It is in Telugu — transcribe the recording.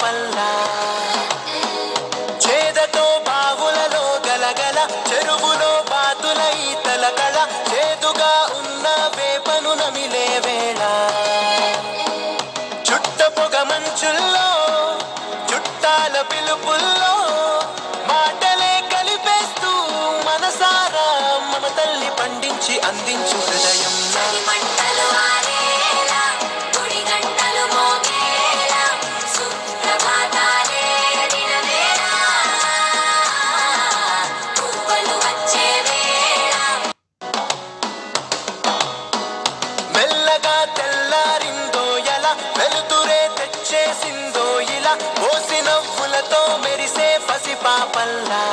పాపల్లా చేదతో బావులలో గలగల చెరువులో బాతుల ఈతల కళ చేదుగా ఉన్న వేపను నమిలే వేళ చుట్ట పొగ మంచుల్లో చుట్టాల పిలుపుల్లో మాటలే కలిపేస్తూ మనసారా మమతల్ని పండించి అందించు హృదయం మెల్లగా తెల్లారిందో ఎలా వెలుతురే తెచ్చేసిందో ఇలా పోసి నవ్వులతో మెరిసే పసి పాపల్లా